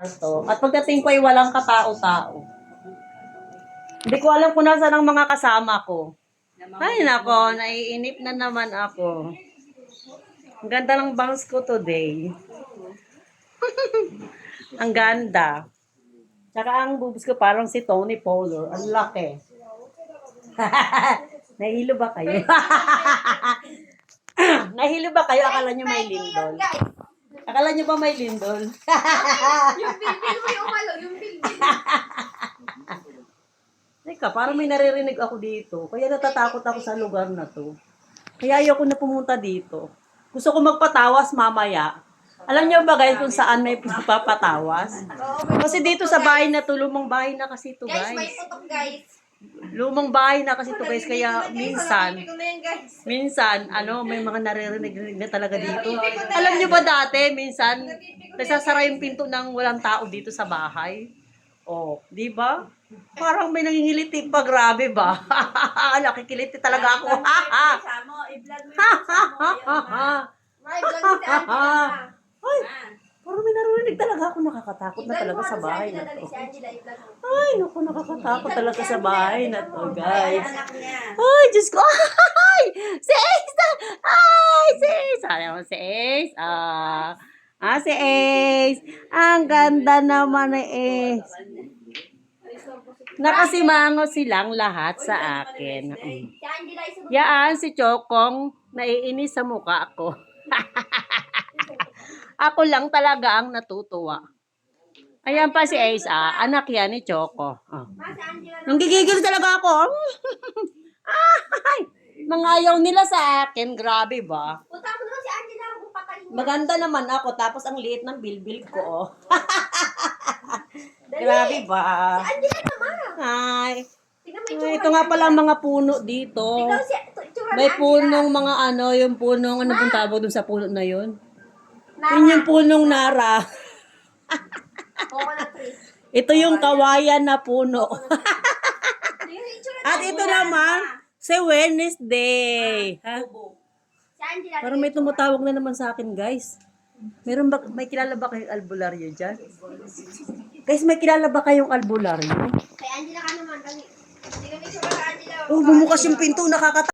Ito. At pagdating ko ay walang katao-tao. Hindi ko alam kung nasaan ang mga kasama ko. Ay nako, naiinip na naman ako. Ang ganda ng bangs ko today. Ang ganda. Tsaka ang boobs ko parang si Tony Pollard. Ang laki. Nahilo ba kayo? Nahilo ba kayo? Akala nyo may lindol? Akala nyo ba may lindol? Yung bilbil mo yung umalo, yung bilbil. Teka, parang may naririnig ako dito. Kaya natatakot ako sa lugar na to. Kaya ayoko na pumunta dito. Gusto ko magpatawas mamaya. Alam niyo ba guys kung saan may papatawas? Kasi dito sa bahay na to, lumang bahay na kasi to Guys, may guys. putok guys. Lumang bahay na kasi to guys. Kaya minsan, Minsan. may mga naririnig na talaga dito. Alam niyo ba dati, minsan, nasasara yung pinto ng walang tao dito sa bahay. Oh, di ba? Parang may nangingiliti pa, grabe ba? Nakikiliti talaga ako. May vlog si Angela. Ay, parang may narinig talaga ako. Nakakatakot na talaga sa bahay na to. Si Angela, i-vlog mo. Ay, naku, nakakatakot talaga sa bahay na to, guys. Anak niya. Ay, Diyos ko. Ay, si Ace na. Ay, si Ace. Ano si Ace? Si Ace. Ang ganda naman ni Ace. Nakasimango silang lahat sa akin. Si Angela, isa Yaan, si Chokong, naiinis sa mukha ko. Ako lang talaga ang natutuwa. Ayan pa si Ace, anak yan ni Choco. si Angela. Nanggigigil talaga ako. Ay, mga ayaw nila sa akin, grabe ba? Punta mo naman si Angela, kung patayin. Maganda naman ako, tapos ang liit ng bilbil ko. Grabe ba? Si Angela naman. Ay, Tingnan mo yung ay, tsura ito ni nga pala ang Angela. mga puno dito. Ikaw si itsura ni May Angela. punong mga yung punong, ano bang tawag dun sa puno na yun? Nara. Yun yung punong nara. Coconut tree. Ito yung kawayan na puno. Yung itsura ni At ito Angela. naman, si Wednesday. Ha? Si Angela. Parang may tumatawag na naman sa akin, guys. May kilala ba kayong albularyo dyan? Guys, may kilala ba kayong albularyo? Kay Angela ka naman. Tingnan mo yung itsura ni Angela. Oh, bumukas yung pinto, nakakatawa.